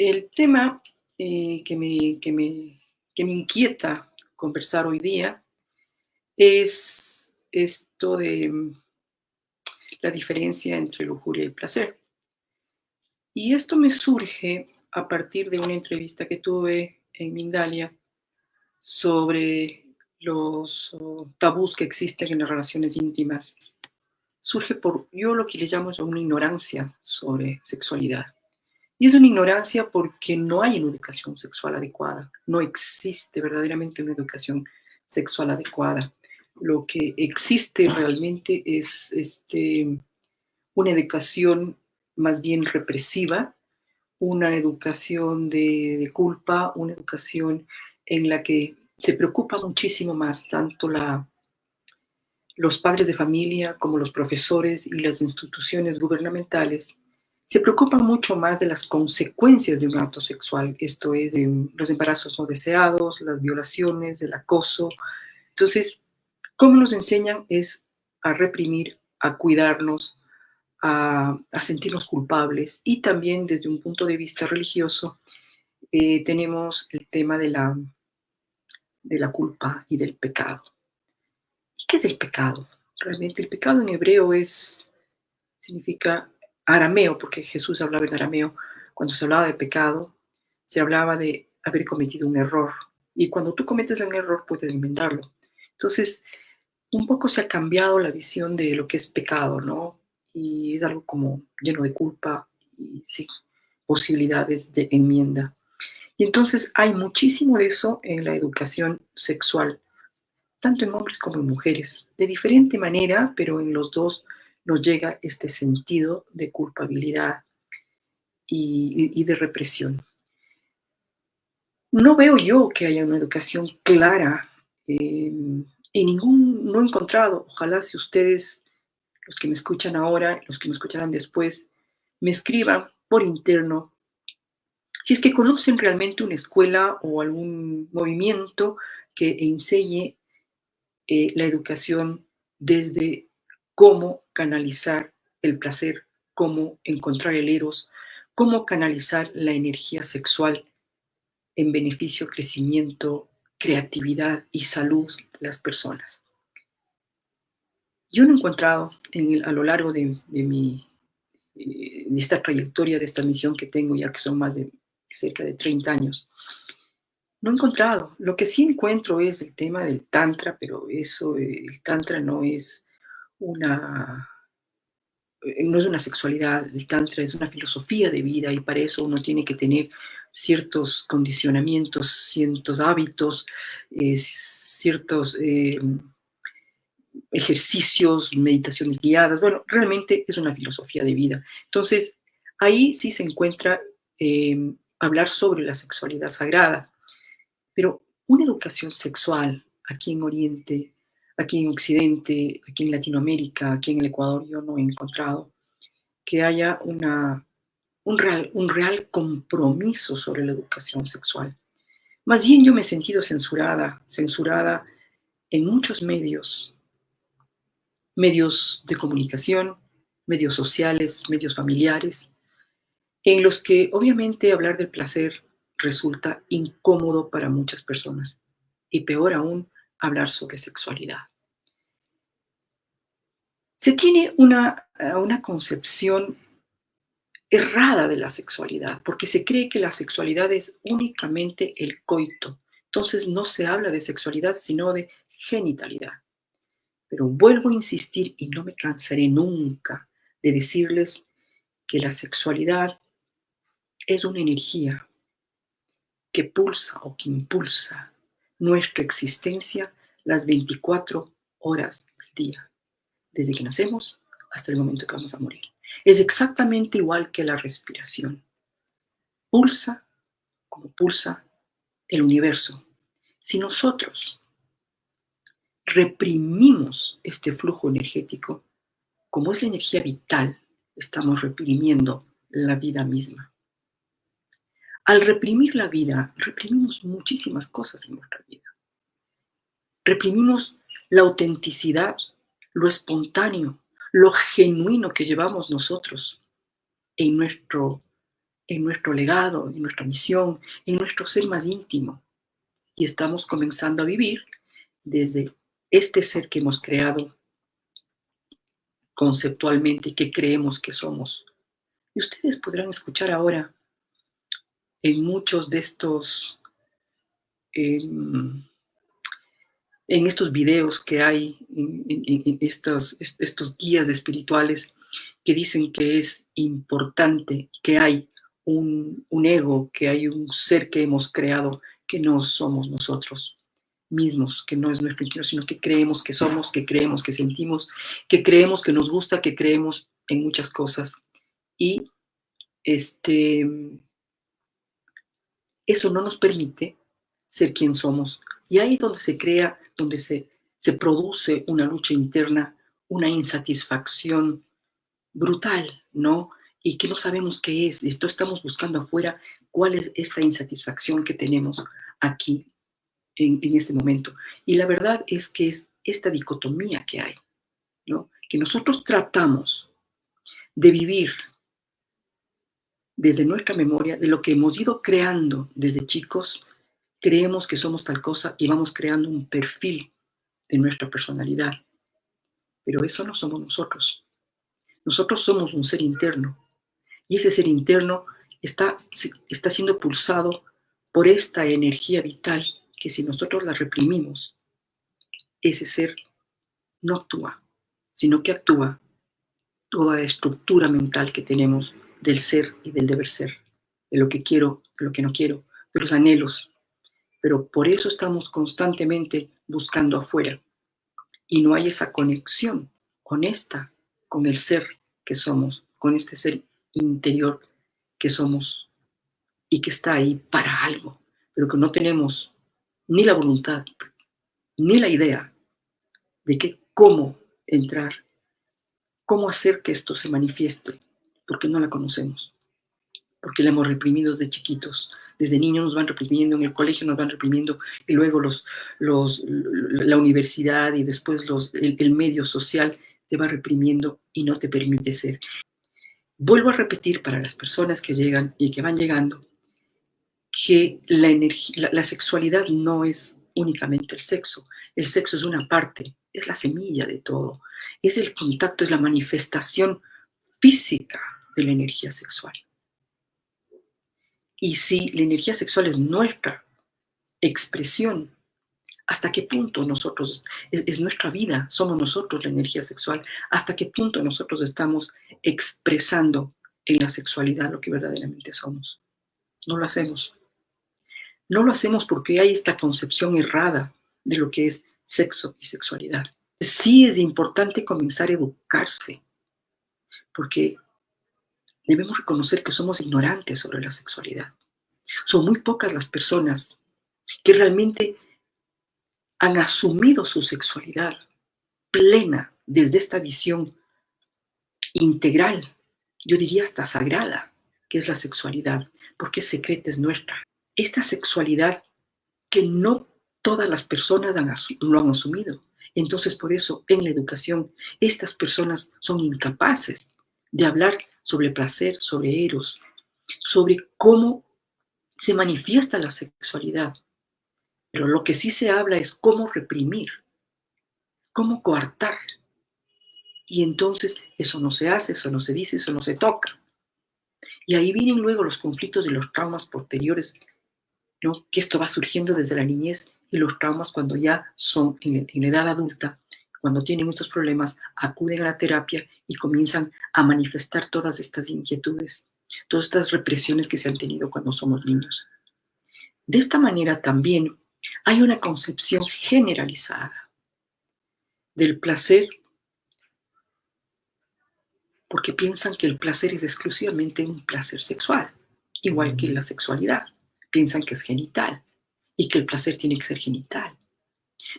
El tema que me inquieta conversar hoy día es esto de la diferencia entre lujuria y placer. Y esto me surge a partir de una entrevista que tuve en Mindalia sobre los tabús que existen en las relaciones íntimas. Surge por, yo lo que le llamo es una ignorancia sobre sexualidad. Y es una ignorancia porque no hay una educación sexual adecuada, no existe verdaderamente una educación sexual adecuada. Lo que existe realmente es una educación más bien represiva, una educación de culpa, una educación en la que se preocupa muchísimo más tanto los padres de familia como los profesores y las instituciones gubernamentales se preocupan mucho más de las consecuencias de un acto sexual, esto es, de los embarazos no deseados, las violaciones, el acoso. Entonces, ¿cómo nos enseñan? Es a reprimir, a cuidarnos, a sentirnos culpables y también desde un punto de vista religioso tenemos el tema de la culpa y del pecado. ¿Y qué es el pecado? Realmente el pecado en hebreo significa arameo, porque Jesús hablaba en arameo. Cuando se hablaba de pecado, se hablaba de haber cometido un error. Y cuando tú cometes un error, puedes enmendarlo. Entonces, un poco se ha cambiado la visión de lo que es pecado, ¿no? Y es algo como lleno de culpa y sí, posibilidades de enmienda. Y entonces hay muchísimo de eso en la educación sexual, tanto en hombres como en mujeres, de diferente manera, pero en los dos nos llega este sentido de culpabilidad y de represión. No veo yo que haya una educación clara y no he encontrado, ojalá si ustedes, los que me escuchan ahora, los que me escucharán después, me escriban por interno si es que conocen realmente una escuela o algún movimiento que enseñe la educación desde cómo canalizar el placer, cómo encontrar el eros, cómo canalizar la energía sexual en beneficio, crecimiento, creatividad y salud de las personas. Yo no he encontrado a lo largo de esta trayectoria, de esta misión que tengo ya que son más de cerca de 30 años, no he encontrado. Lo que sí encuentro es el tema del tantra, pero eso, el tantra una, no es una sexualidad, el tantra es una filosofía de vida y para eso uno tiene que tener ciertos condicionamientos, ciertos hábitos, ciertos ejercicios, meditaciones guiadas. Bueno, realmente es una filosofía de vida. Entonces, ahí sí se encuentra hablar sobre la sexualidad sagrada, pero una educación sexual aquí en Oriente, aquí en Occidente, aquí en Latinoamérica, aquí en el Ecuador, yo no he encontrado que haya un real compromiso sobre la educación sexual. Más bien yo me he sentido censurada en muchos medios de comunicación, medios sociales, medios familiares, en los que obviamente hablar del placer resulta incómodo para muchas personas y peor aún, hablar sobre sexualidad. Se tiene una concepción errada de la sexualidad, porque se cree que la sexualidad es únicamente el coito. Entonces no se habla de sexualidad, sino de genitalidad. Pero vuelvo a insistir y no me cansaré nunca de decirles que la sexualidad es una energía que pulsa o que impulsa nuestra existencia las 24 horas del día, desde que nacemos hasta el momento que vamos a morir. Es exactamente igual que la respiración. Pulsa como pulsa el universo. Si nosotros reprimimos este flujo energético, como es la energía vital, estamos reprimiendo la vida misma. Al reprimir la vida, reprimimos muchísimas cosas en nuestra vida. Reprimimos la autenticidad, lo espontáneo, lo genuino que llevamos nosotros en en nuestro legado, en nuestra misión, en nuestro ser más íntimo. Y estamos comenzando a vivir desde este ser que hemos creado conceptualmente y que creemos que somos. Y ustedes podrán escuchar ahora en muchos de estos, en estos videos que hay, en estos guías espirituales que dicen que es importante, que hay un ego, que hay un ser que hemos creado, que no somos nosotros mismos, que no es nuestro interior, sino que creemos que somos, que creemos que sentimos, que creemos que nos gusta, que creemos en muchas cosas. Y eso no nos permite ser quien somos. Y ahí es donde se crea, donde se produce una lucha interna, una insatisfacción brutal, ¿no? Y que no sabemos qué es. Esto estamos buscando afuera cuál es esta insatisfacción que tenemos aquí en este momento. Y la verdad es que es esta dicotomía que hay, ¿no? Que nosotros tratamos de vivir desde nuestra memoria, de lo que hemos ido creando desde chicos, creemos que somos tal cosa y vamos creando un perfil de nuestra personalidad. Pero eso no somos nosotros. Nosotros somos un ser interno. Y ese ser interno está siendo pulsado por esta energía vital que si nosotros la reprimimos, ese ser no actúa, sino que actúa toda la estructura mental que tenemos del ser y del deber ser, de lo que quiero, de lo que no quiero, de los anhelos. Pero por eso estamos constantemente buscando afuera y no hay esa conexión honesta con el ser que somos, con este ser interior que somos y que está ahí para algo, pero que no tenemos ni la voluntad ni la idea de cómo entrar, cómo hacer que esto se manifieste, porque no la conocemos, porque la hemos reprimido desde chiquitos. Desde niños nos van reprimiendo, en el colegio nos van reprimiendo, y luego la universidad y después el medio social te va reprimiendo y no te permite ser. Vuelvo a repetir para las personas que llegan y que van llegando, que la sexualidad no es únicamente el sexo. El sexo es una parte, es la semilla de todo. Es el contacto, es la manifestación física de la energía sexual. Y si la energía sexual es nuestra expresión, ¿hasta qué punto nosotros, es nuestra vida, somos nosotros la energía sexual? ¿Hasta qué punto nosotros estamos expresando en la sexualidad lo que verdaderamente somos? No lo hacemos. No lo hacemos porque hay esta concepción errada de lo que es sexo y sexualidad. Sí es importante comenzar a educarse, porque debemos reconocer que somos ignorantes sobre la sexualidad. Son muy pocas las personas que realmente han asumido su sexualidad plena desde esta visión integral, yo diría hasta sagrada, que es la sexualidad, porque es secreta, es nuestra. Esta sexualidad que no todas las personas lo han asumido. Entonces, por eso, en la educación, estas personas son incapaces de hablar sobre placer, sobre eros, sobre cómo se manifiesta la sexualidad. Pero lo que sí se habla es cómo reprimir, cómo coartar. Y entonces eso no se hace, eso no se dice, eso no se toca. Y ahí vienen luego los conflictos de los traumas posteriores, ¿no? Que esto va surgiendo desde la niñez y los traumas cuando ya son en la edad adulta, cuando tienen estos problemas, acuden a la terapia y comienzan a manifestar todas estas inquietudes, todas estas represiones que se han tenido cuando somos niños. De esta manera también hay una concepción generalizada del placer porque piensan que el placer es exclusivamente un placer sexual, igual que la sexualidad. Piensan que es genital y que el placer tiene que ser genital.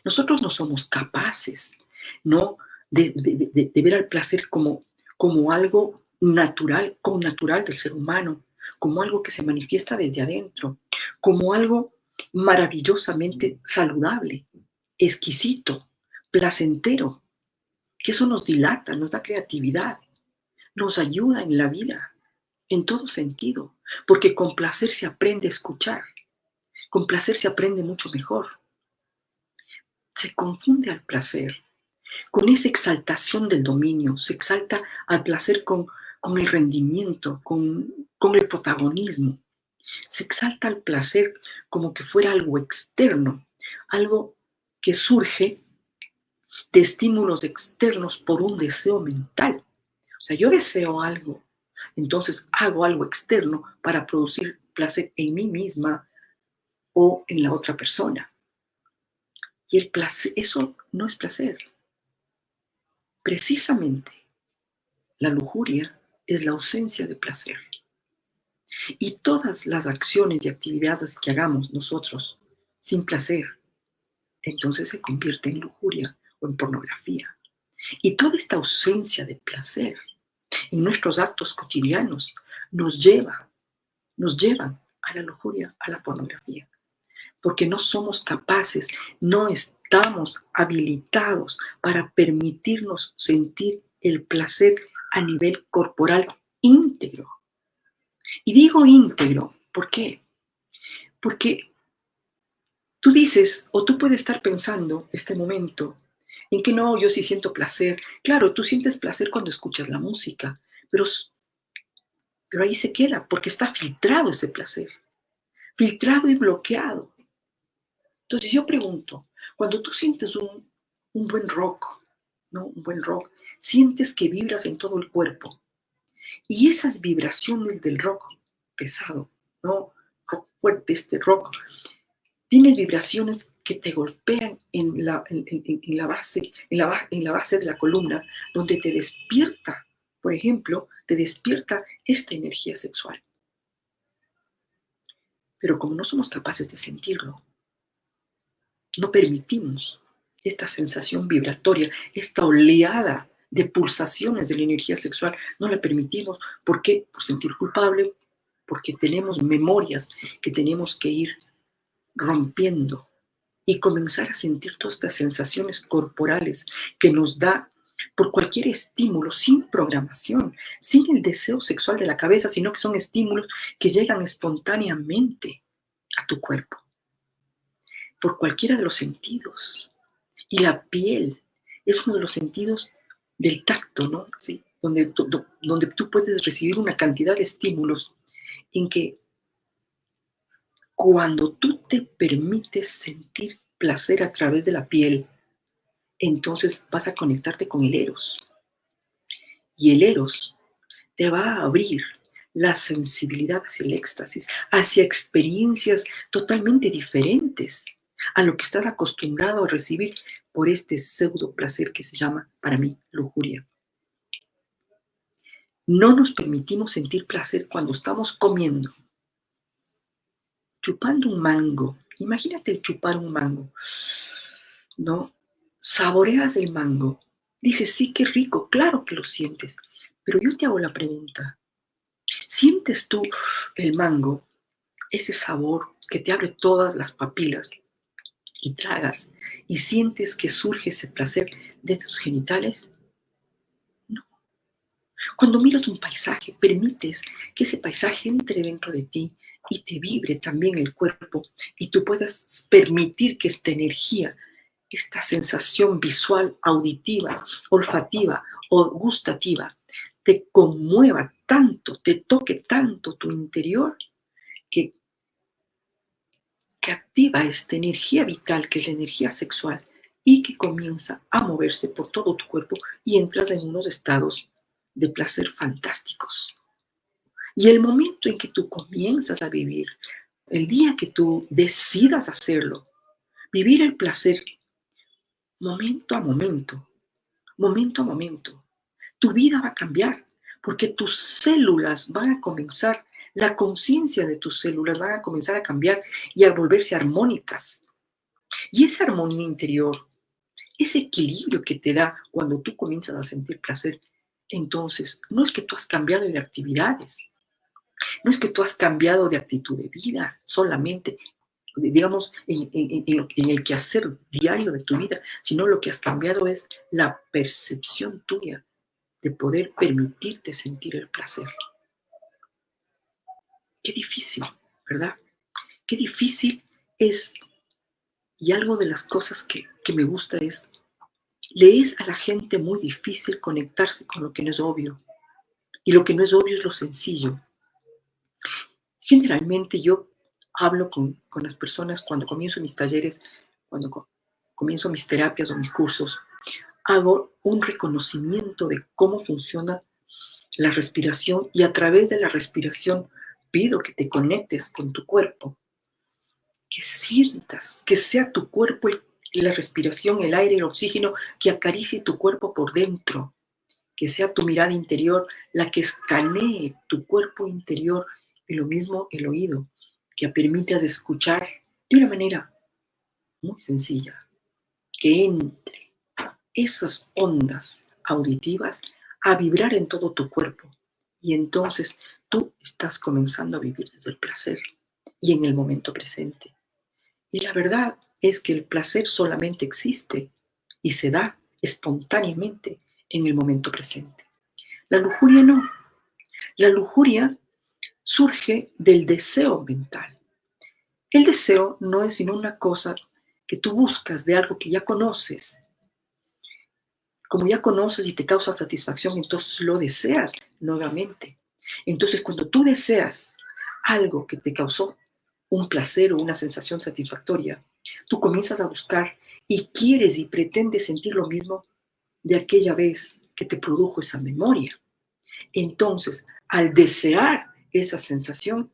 Nosotros no somos capaces, ¿no?, de ver al placer como algo natural, connatural del ser humano, como algo que se manifiesta desde adentro, como algo maravillosamente saludable, exquisito, placentero, que eso nos dilata, nos da creatividad, nos ayuda en la vida, en todo sentido. Porque con placer se aprende a escuchar. Con placer se aprende mucho mejor. Se confunde al placer con esa exaltación del dominio. Se exalta al placer con el rendimiento, con el protagonismo. Se exalta al placer como que fuera algo externo, algo que surge de estímulos externos por un deseo mental. O sea, yo deseo algo, entonces hago algo externo para producir placer en mí misma o en la otra persona. Y el placer, eso no es placer. Precisamente, la lujuria es la ausencia de placer. Y todas las acciones y actividades que hagamos nosotros sin placer, entonces se convierte en lujuria o en pornografía. Y toda esta ausencia de placer en nuestros actos cotidianos nos llevan a la lujuria, a la pornografía, porque no somos capaces, no estamos habilitados para permitirnos sentir el placer a nivel corporal íntegro. Y digo íntegro, ¿por qué? Porque tú dices, o tú puedes estar pensando este momento, en que no, yo sí siento placer. Claro, tú sientes placer cuando escuchas la música, pero ahí se queda, porque está filtrado ese placer, filtrado y bloqueado. Entonces yo pregunto, cuando tú sientes un buen rock, ¿no? Un buen rock, sientes que vibras en todo el cuerpo. Y esas vibraciones del rock pesado, ¿no? Rock fuerte, este rock, tienes vibraciones que te golpean en la base, en la base de la columna, donde te despierta, por ejemplo, te despierta esta energía sexual. Pero como no somos capaces de sentirlo, no permitimos esta sensación vibratoria, esta oleada de pulsaciones de la energía sexual, no la permitimos. ¿Por qué? Por sentir culpable, porque tenemos memorias que tenemos que ir rompiendo y comenzar a sentir todas estas sensaciones corporales que nos da por cualquier estímulo, sin programación, sin el deseo sexual de la cabeza, sino que son estímulos que llegan espontáneamente a tu cuerpo, por cualquiera de los sentidos. Y la piel es uno de los sentidos del tacto, ¿no? Sí, donde tú puedes recibir una cantidad de estímulos en que cuando tú te permites sentir placer a través de la piel, entonces vas a conectarte con el eros. Y el eros te va a abrir la sensibilidad hacia el éxtasis, hacia experiencias totalmente diferentes a lo que estás acostumbrado a recibir por este pseudo placer que se llama, para mí, lujuria. No nos permitimos sentir placer cuando estamos comiendo, chupando un mango. Imagínate el chupar un mango, ¿no? Saboreas el mango. Dices, sí, qué rico, claro que lo sientes. Pero yo te hago la pregunta, ¿sientes tú el mango, ese sabor que te abre todas las papilas y tragas y sientes que surge ese placer desde tus genitales? No. Cuando miras un paisaje, permites que ese paisaje entre dentro de ti y te vibre también el cuerpo y tú puedas permitir que esta energía, esta sensación visual, auditiva, olfativa o gustativa, te conmueva tanto, te toque tanto tu interior que, que activa esta energía vital que es la energía sexual y que comienza a moverse por todo tu cuerpo y entras en unos estados de placer fantásticos. Y el momento en que tú comienzas a vivir, el día que tú decidas hacerlo, vivir el placer momento a momento, momento a momento, tu vida va a cambiar porque tus células van a comenzar, la conciencia de tus células van a comenzar a cambiar y a volverse armónicas. Y esa armonía interior, ese equilibrio que te da cuando tú comienzas a sentir placer, entonces no es que tú has cambiado de actividades, no es que tú has cambiado de actitud de vida solamente, digamos, en el quehacer diario de tu vida, sino lo que has cambiado es la percepción tuya de poder permitirte sentir el placer. Qué difícil, ¿verdad? Qué difícil es, y algo de las cosas que me gusta es, le es a la gente muy difícil conectarse con lo que no es obvio. Y lo que no es obvio es lo sencillo. Generalmente yo hablo con las personas cuando comienzo mis talleres, cuando comienzo mis terapias o mis cursos, hago un reconocimiento de cómo funciona la respiración y a través de la respiración pido que te conectes con tu cuerpo, que sientas, que sea tu cuerpo la respiración, el aire, el oxígeno, que acaricie tu cuerpo por dentro, que sea tu mirada interior la que escanee tu cuerpo interior y lo mismo el oído, que permitas escuchar de una manera muy sencilla, que entre esas ondas auditivas a vibrar en todo tu cuerpo. Y entonces tú estás comenzando a vivir desde el placer y en el momento presente. Y la verdad es que el placer solamente existe y se da espontáneamente en el momento presente. La lujuria no. La lujuria surge del deseo mental. El deseo no es sino una cosa que tú buscas de algo que ya conoces. Como ya conoces y te causa satisfacción, entonces lo deseas nuevamente. Entonces, cuando tú deseas algo que te causó un placer o una sensación satisfactoria, tú comienzas a buscar y quieres y pretendes sentir lo mismo de aquella vez que te produjo esa memoria. Entonces, al desear esa sensación,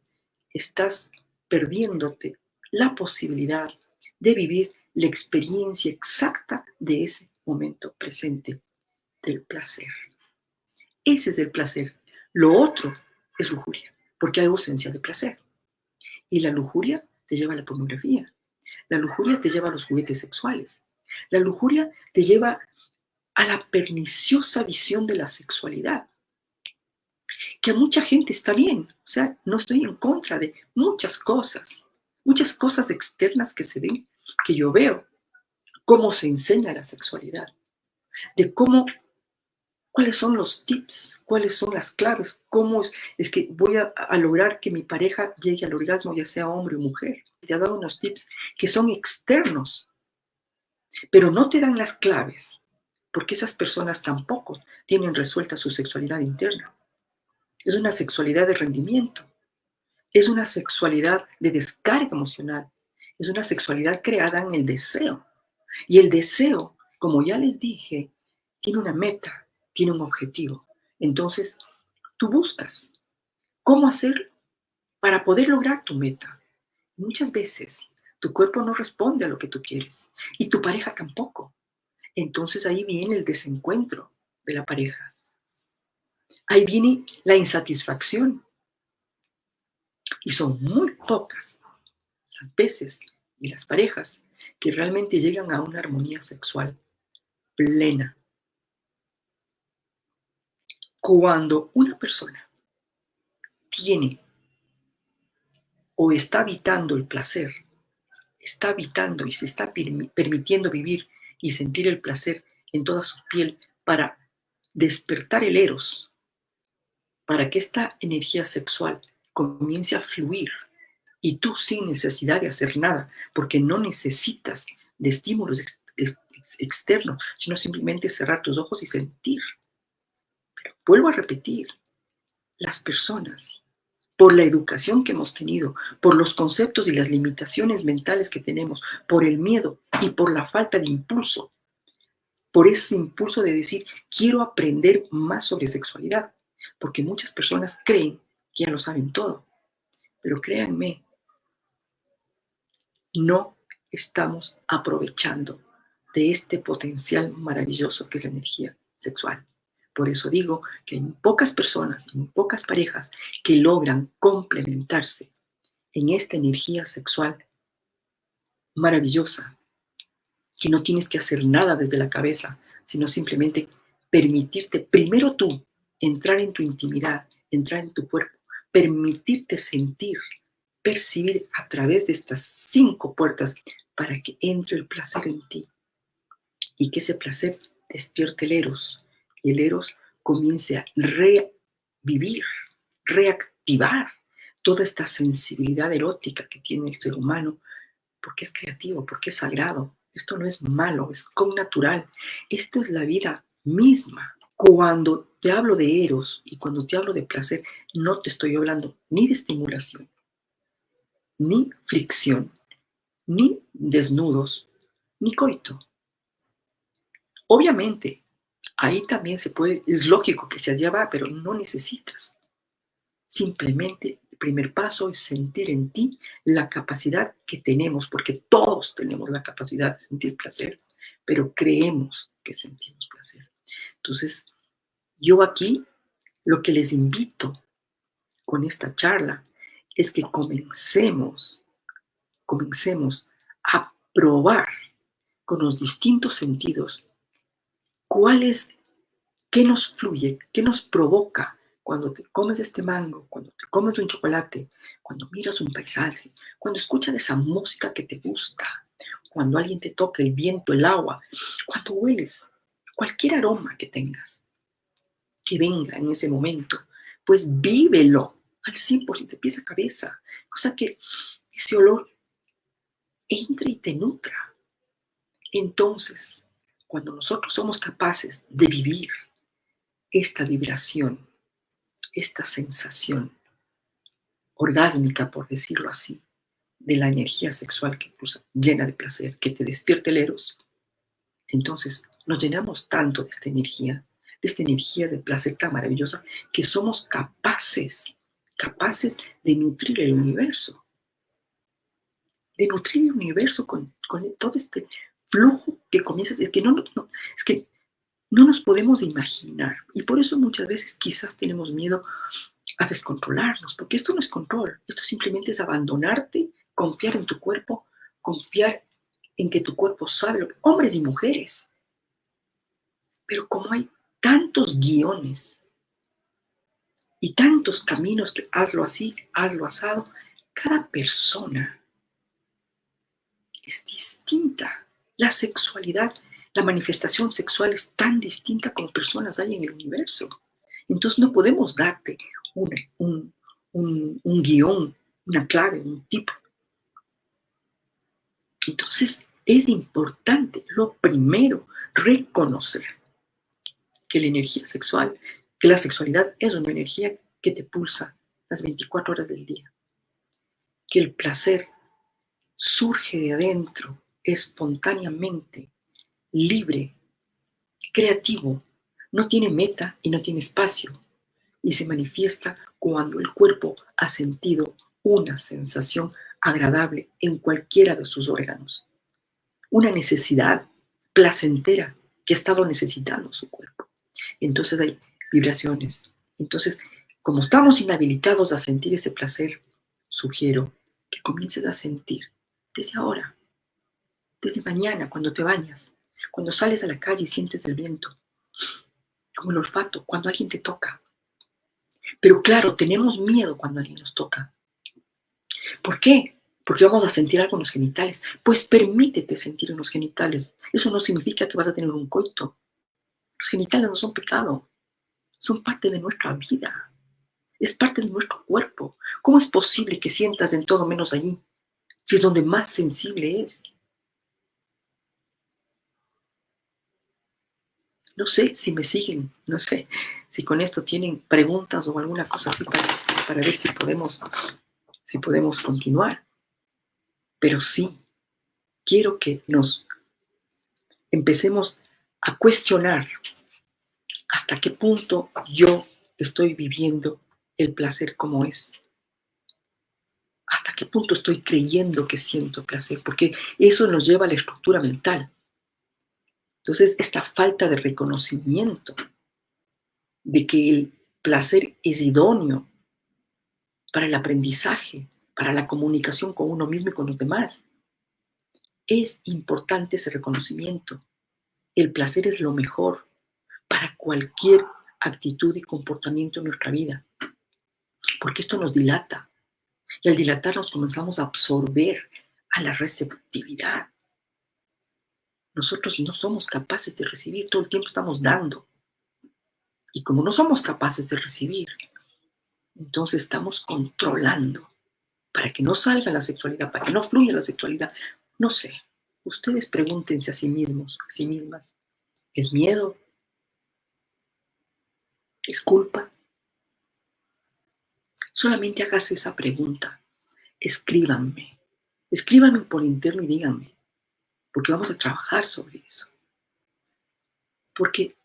estás perdiéndote la posibilidad de vivir la experiencia exacta de ese momento presente del placer. Ese es el placer. Lo otro es lujuria, porque hay ausencia de placer. Y la lujuria te lleva a la pornografía. La lujuria te lleva a los juguetes sexuales. La lujuria te lleva a la perniciosa visión de la sexualidad, que a mucha gente está bien. O sea, no estoy en contra de muchas cosas externas que se ven, que yo veo, cómo se enseña la sexualidad, de cómo, cuáles son los tips, cuáles son las claves, cómo es que voy a lograr que mi pareja llegue al orgasmo, ya sea hombre o mujer. Te ha dado unos tips que son externos, pero no te dan las claves, porque esas personas tampoco tienen resuelta su sexualidad interna. Es una sexualidad de rendimiento. Es una sexualidad de descarga emocional. Es una sexualidad creada en el deseo. Y el deseo, como ya les dije, tiene una meta, tiene un objetivo. Entonces, tú buscas cómo hacerlo para poder lograr tu meta. Muchas veces tu cuerpo no responde a lo que tú quieres y tu pareja tampoco. Entonces ahí viene el desencuentro de la pareja. Ahí viene la insatisfacción. Y son muy pocas las veces y las parejas que realmente llegan a una armonía sexual plena. Cuando una persona tiene o está habitando el placer, está habitando y se está permitiendo vivir y sentir el placer en toda su piel para despertar el eros, para que esta energía sexual comience a fluir y tú sin necesidad de hacer nada, porque no necesitas de estímulos externos, sino simplemente cerrar tus ojos y sentir. Pero vuelvo a repetir, las personas, por la educación que hemos tenido, por los conceptos y las limitaciones mentales que tenemos, por el miedo y por la falta de impulso, por ese impulso de decir, quiero aprender más sobre sexualidad, porque muchas personas creen que ya lo saben todo, pero créanme, no estamos aprovechando de este potencial maravilloso que es la energía sexual. Por eso digo que hay pocas personas, hay pocas parejas que logran complementarse en esta energía sexual maravillosa, que no tienes que hacer nada desde la cabeza, sino simplemente permitirte primero tú entrar en tu intimidad, entrar en tu cuerpo, permitirte sentir, percibir a través de estas 5 puertas para que entre el placer en ti y que ese placer despierte el eros y el eros comience a revivir, reactivar toda esta sensibilidad erótica que tiene el ser humano, porque es creativo, porque es sagrado. Esto no es malo, es connatural. Esta es la vida misma. Cuando te hablo de eros y cuando te hablo de placer, no te estoy hablando ni de estimulación, ni fricción, ni desnudos, ni coito. Obviamente, ahí también se puede, es lógico que allá va, pero no necesitas. Simplemente el primer paso es sentir en ti la capacidad que tenemos, porque todos tenemos la capacidad de sentir placer, pero creemos que sentimos placer. Entonces, yo aquí lo que les invito con esta charla es que comencemos a probar con los distintos sentidos cuál es, qué nos fluye, qué nos provoca cuando te comes este mango, cuando te comes un chocolate, cuando miras un paisaje, cuando escuchas esa música que te gusta, cuando alguien te toca el viento, el agua, cuando hueles cualquier aroma que tengas, que venga en ese momento, pues vívelo al 100% de pies a cabeza, cosa que ese olor entre y te nutra. Entonces, cuando nosotros somos capaces de vivir esta vibración, esta sensación orgásmica, por decirlo así, de la energía sexual que incluso llena de placer, que te despierte el eros, entonces nos llenamos tanto de esta energía de placer tan maravillosa, que somos capaces de nutrir el universo, con todo este flujo que comienza, es que es que no nos podemos imaginar, y por eso muchas veces quizás tenemos miedo a descontrolarnos, porque esto no es control, esto simplemente es abandonarte, confiar en tu cuerpo, confiar en que tu cuerpo sabe lo que, hombres y mujeres, pero como hay tantos guiones y tantos caminos que hazlo así, hazlo asado, cada persona es distinta. La sexualidad, la manifestación sexual es tan distinta como personas hay en el universo. Entonces no podemos darte un guión, una clave, un tipo. Entonces es importante, lo primero, reconocer que la energía sexual, que la sexualidad es una energía que te pulsa las 24 horas del día, que el placer surge de adentro espontáneamente, libre, creativo, no tiene meta y no tiene espacio, y se manifiesta cuando el cuerpo ha sentido una sensación agradable en cualquiera de sus órganos, una necesidad placentera que ha estado necesitando su cuerpo. Entonces hay vibraciones. Entonces, como estamos inhabilitados a sentir ese placer, sugiero que comiences a sentir desde ahora, desde mañana, cuando te bañas, cuando sales a la calle y sientes el viento, como el olfato, cuando alguien te toca. Pero claro, tenemos miedo cuando alguien nos toca. ¿Por qué? Porque vamos a sentir algo en los genitales. Pues permítete sentir en los genitales. Eso no significa que vas a tener un coito. Los genitales no son pecado, son parte de nuestra vida. Es parte de nuestro cuerpo. ¿Cómo es posible que sientas en todo menos allí, si es donde más sensible es? No sé si me siguen, no sé si con esto tienen preguntas o alguna cosa así para ver si podemos continuar. Pero sí, quiero que nos empecemos a cuestionar hasta qué punto yo estoy viviendo el placer como es. Hasta qué punto estoy creyendo que siento placer, porque eso nos lleva a la estructura mental. Entonces, esta falta de reconocimiento de que el placer es idóneo para el aprendizaje, para la comunicación con uno mismo y con los demás. Es importante ese reconocimiento. El placer es lo mejor para cualquier actitud y comportamiento en nuestra vida, porque esto nos dilata. Y al dilatarnos comenzamos a absorber a la receptividad. Nosotros no somos capaces de recibir, todo el tiempo estamos dando. Y como no somos capaces de recibir, Entonces estamos controlando para que no salga la sexualidad, para que no fluya la sexualidad. No sé, ustedes pregúntense a sí mismos, a sí mismas, ¿es miedo? ¿Es culpa? Solamente hágase esa pregunta. Escríbanme. Escríbanme por interno y díganme, porque vamos a trabajar sobre eso. Porque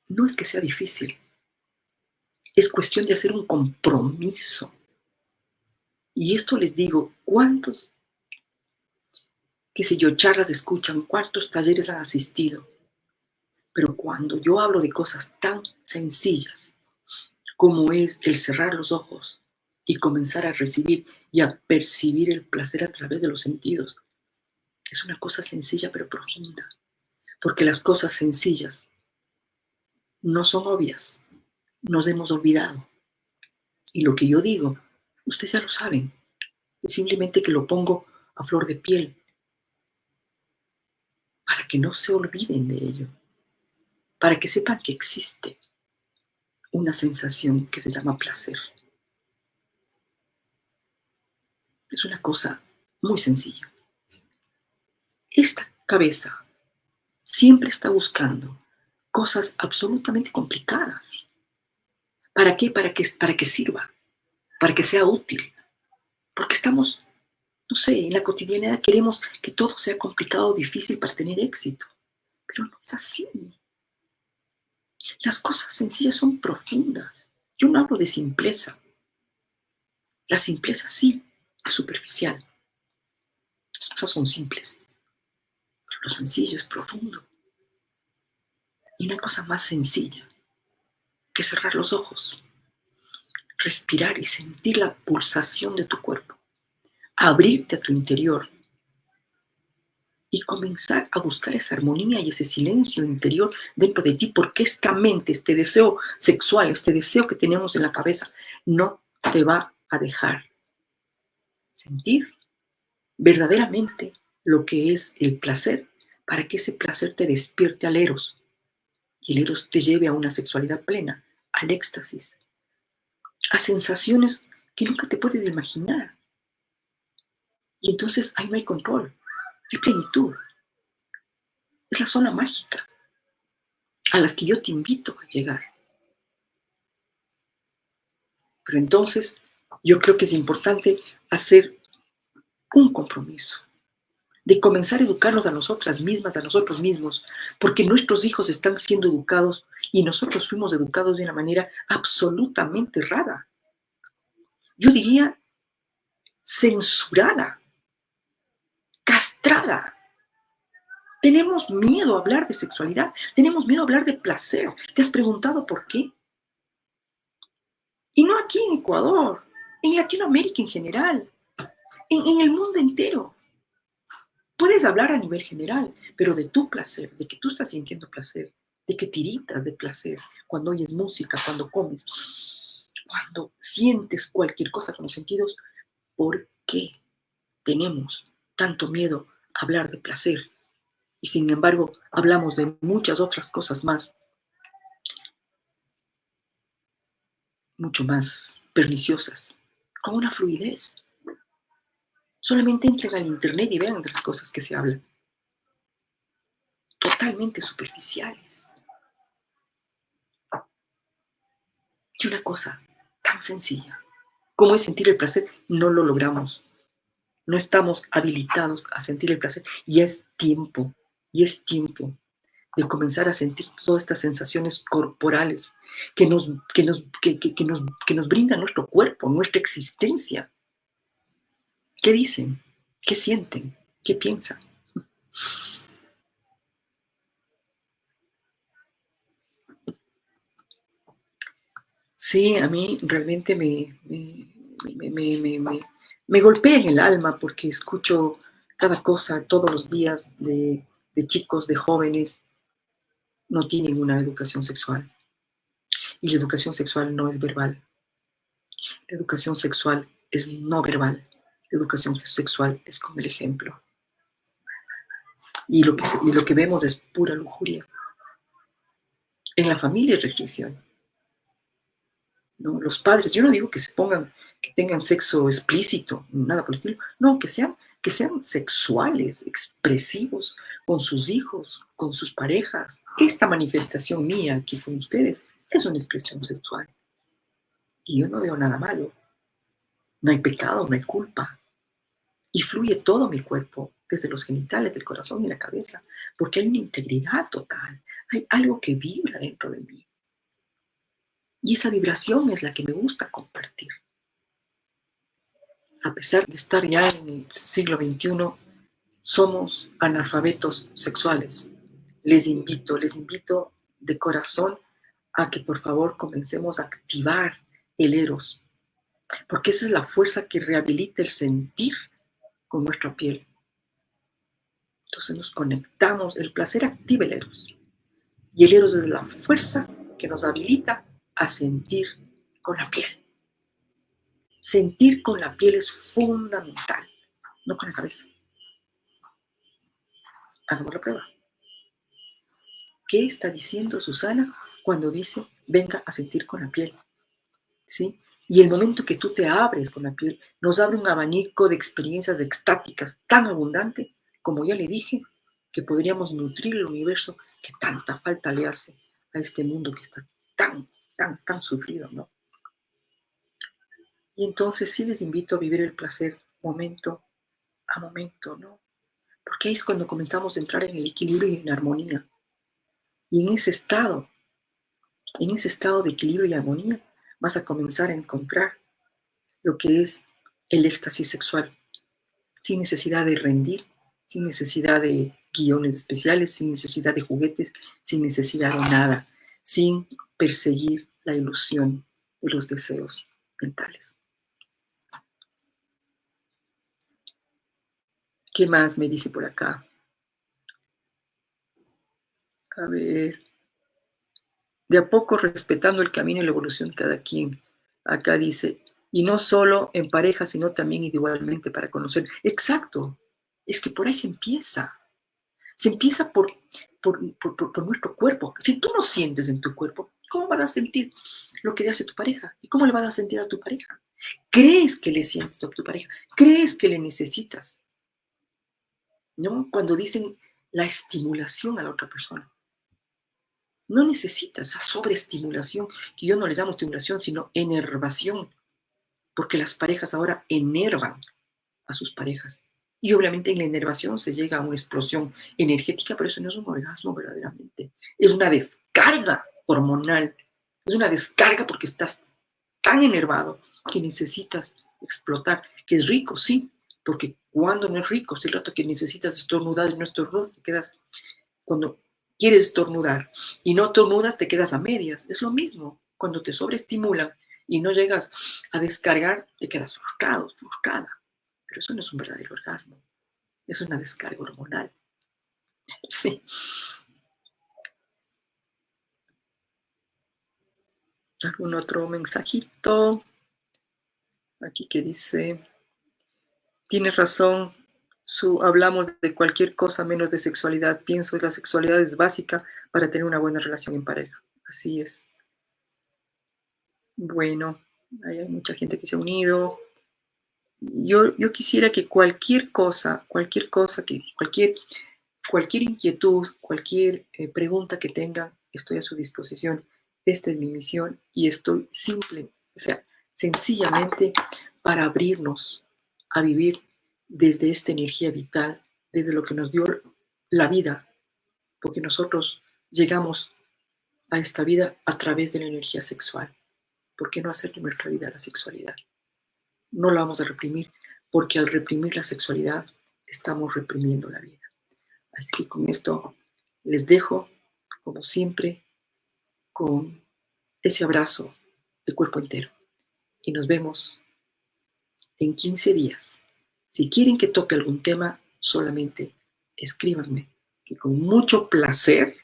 no es que sea difícil, es cuestión de hacer un compromiso. Y esto les digo, ¿cuántos, qué sé yo, charlas escuchan, cuántos talleres han asistido? Pero cuando yo hablo de cosas tan sencillas como es el cerrar los ojos y comenzar a recibir y a percibir el placer a través de los sentidos, es una cosa sencilla pero profunda, porque las cosas sencillas no son obvias, nos hemos olvidado. Y lo que yo digo, ustedes ya lo saben, es simplemente que lo pongo a flor de piel para que no se olviden de ello, para que sepan que existe una sensación que se llama placer. Es una cosa muy sencilla. Esta cabeza siempre está buscando cosas absolutamente complicadas. ¿Para qué? Para que sirva, para que sea útil. Porque estamos, no sé, en la cotidianidad queremos que todo sea complicado o difícil para tener éxito. Pero no es así. Las cosas sencillas son profundas. Yo no hablo de simpleza. La simpleza sí es superficial. Las cosas son simples. Pero lo sencillo es profundo. Y no hay cosa más sencilla que cerrar los ojos, respirar y sentir la pulsación de tu cuerpo, abrirte a tu interior y comenzar a buscar esa armonía y ese silencio interior dentro de ti, porque esta mente, este deseo sexual, este deseo que tenemos en la cabeza, no te va a dejar sentir verdaderamente lo que es el placer, para que ese placer te despierte al eros y el eros te lleve a una sexualidad plena, al éxtasis, a sensaciones que nunca te puedes imaginar. Y entonces ahí no hay control, hay plenitud. Es la zona mágica a la que yo te invito a llegar. Pero entonces yo creo que es importante hacer un compromiso de comenzar a educarnos a nosotras mismas, a nosotros mismos, porque nuestros hijos están siendo educados y nosotros fuimos educados de una manera absolutamente rara. Yo diría censurada, castrada. Tenemos miedo a hablar de sexualidad, tenemos miedo a hablar de placer. ¿Te has preguntado por qué? Y no aquí en Ecuador, en Latinoamérica en general, en el mundo entero. Puedes hablar a nivel general, pero de tu placer, de que tú estás sintiendo placer, de que tiritas de placer cuando oyes música, cuando comes, cuando sientes cualquier cosa con los sentidos. ¿Por qué tenemos tanto miedo a hablar de placer? Y sin embargo, hablamos de muchas otras cosas más, mucho más perniciosas, con una fluidez. Solamente entren al internet y vean de las cosas que se hablan, totalmente superficiales. Y una cosa tan sencilla como es sentir el placer, no lo logramos. No estamos habilitados a sentir el placer y y es tiempo de comenzar a sentir todas estas sensaciones corporales que nos brinda nuestro cuerpo, nuestra existencia. ¿Qué dicen? ¿Qué sienten? ¿Qué piensan? Sí, a mí realmente me golpea en el alma porque escucho cada cosa todos los días de chicos, de jóvenes, no tienen una educación sexual. Y la educación sexual no es verbal. La educación sexual es no verbal. La educación sexual es con el ejemplo. Y lo que vemos es pura lujuria. En la familia es restricción. ¿no? Los padres, yo no digo que se pongan, que tengan sexo explícito, nada por el estilo, no, que sean sexuales, expresivos con sus hijos, con sus parejas. Esta manifestación mía aquí con ustedes es una expresión sexual. Y yo no veo nada malo. No hay pecado, no hay culpa. Y fluye todo mi cuerpo, desde los genitales, del corazón y la cabeza, porque hay una integridad total. Hay algo que vibra dentro de mí. Y esa vibración es la que me gusta compartir. A pesar de estar ya en el siglo XXI, somos analfabetos sexuales. Les invito de corazón a que por favor comencemos a activar el eros, porque esa es la fuerza que rehabilita el sentir con nuestra piel. Entonces nos conectamos, el placer activa el eros. Y el eros es la fuerza que nos habilita a sentir con la piel. Sentir con la piel es fundamental, no con la cabeza. Hagamos la prueba. ¿Qué está diciendo Susana cuando dice venga a sentir con la piel? ¿Sí? Y el momento que tú te abres con la piel, nos abre un abanico de experiencias extáticas tan abundante, como ya le dije, que podríamos nutrir el universo que tanta falta le hace a este mundo que está tan sufrido, ¿no? Y entonces sí les invito a vivir el placer momento a momento, ¿no? Porque ahí es cuando comenzamos a entrar en el equilibrio y en armonía. Y en ese estado de equilibrio y armonía, vas a comenzar a encontrar lo que es el éxtasis sexual, sin necesidad de rendir, sin necesidad de guiones especiales, sin necesidad de juguetes, sin necesidad de nada, sin perseguir la ilusión de los deseos mentales. ¿Qué más me dice por acá? A ver, de a poco respetando el camino y la evolución de cada quien. Acá dice, y no solo en pareja, sino también individualmente para conocer. Exacto, es que por ahí se empieza. Se empieza por nuestro cuerpo. Si tú no sientes en tu cuerpo, ¿cómo vas a sentir lo que le hace tu pareja? ¿Y cómo le vas a sentir a tu pareja? ¿Crees que le sientes a tu pareja? ¿Crees que le necesitas? ¿No? Cuando dicen la estimulación a la otra persona. No necesitas esa sobreestimulación, que yo no le llamo estimulación, sino enervación, porque las parejas ahora enervan a sus parejas. Y obviamente en la enervación se llega a una explosión energética, pero eso no es un orgasmo verdaderamente. Es una descarga hormonal. Es una descarga porque estás tan enervado que necesitas explotar. Que es rico, sí, porque cuando no es rico, si el rato que necesitas estornudar y no estornudas, te quedas, cuando quieres estornudar y no estornudas, te quedas a medias. Es lo mismo. Cuando te sobreestimulan y no llegas a descargar, te quedas frustrado, frustrada. Pero eso no es un verdadero orgasmo, es una descarga hormonal. Sí. ¿Algún otro mensajito? Aquí que dice, tienes razón, hablamos de cualquier cosa menos de sexualidad. Pienso que la sexualidad es básica para tener una buena relación en pareja. Así es. Bueno, hay mucha gente que se ha unido. Yo quisiera que cualquier cosa, cualquier inquietud, cualquier pregunta que tengan, estoy a su disposición. Esta es mi misión y estoy sencillamente para abrirnos a vivir desde esta energía vital, desde lo que nos dio la vida, porque nosotros llegamos a esta vida a través de la energía sexual. ¿Por qué no hacer de nuestra vida la sexualidad? No la vamos a reprimir, porque al reprimir la sexualidad estamos reprimiendo la vida. Así que con esto les dejo, como siempre, con ese abrazo de cuerpo entero. Y nos vemos en 15 días. Si quieren que toque algún tema, solamente escríbanme, que con mucho placer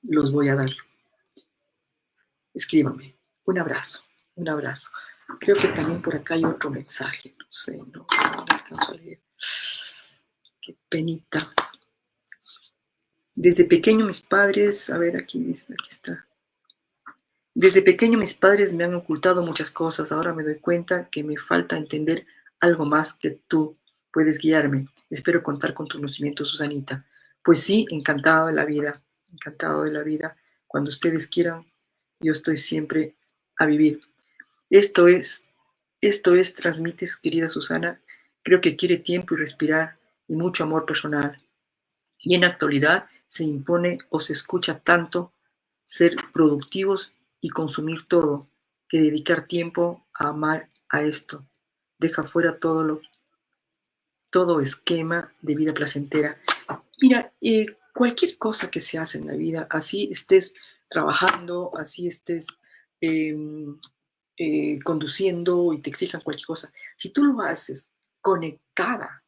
los voy a dar. Escríbanme. Un abrazo, un abrazo. Creo que también por acá hay otro mensaje. No sé, no alcanzo a leer. Qué penita. Desde pequeño mis padres, a ver, aquí está. Desde pequeño mis padres me han ocultado muchas cosas. Ahora me doy cuenta que me falta entender algo más que tú puedes guiarme. Espero contar con tu conocimiento, Susanita. Pues sí, encantado de la vida, encantado de la vida. Cuando ustedes quieran, yo estoy siempre a vivir. Esto es, esto es, transmites, querida Susana. Creo que quiere tiempo y respirar y mucho amor personal. Y en la actualidad se impone o se escucha tanto ser productivos y consumir todo, que dedicar tiempo a amar a esto. Deja fuera todo esquema de vida placentera. Mira, cualquier cosa que se hace en la vida, así estés trabajando, así estés eh, conduciendo y te exijan cualquier cosa, si tú lo haces conectada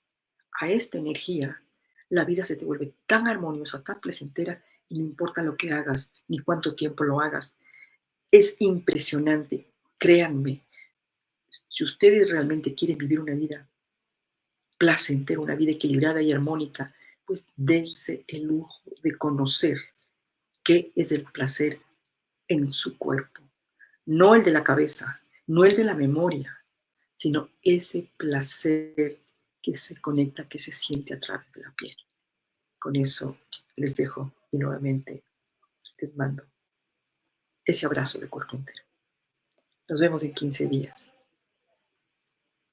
a esta energía, la vida se te vuelve tan armoniosa, tan placentera, y no importa lo que hagas, ni cuánto tiempo lo hagas. Es impresionante, créanme, si ustedes realmente quieren vivir una vida placentera, una vida equilibrada y armónica, pues dense el lujo de conocer qué es el placer en su cuerpo. No el de la cabeza, no el de la memoria, sino ese placer que se conecta, que se siente a través de la piel. Con eso les dejo y nuevamente les mando ese abrazo de cuerpo entero. Nos vemos en 15 días.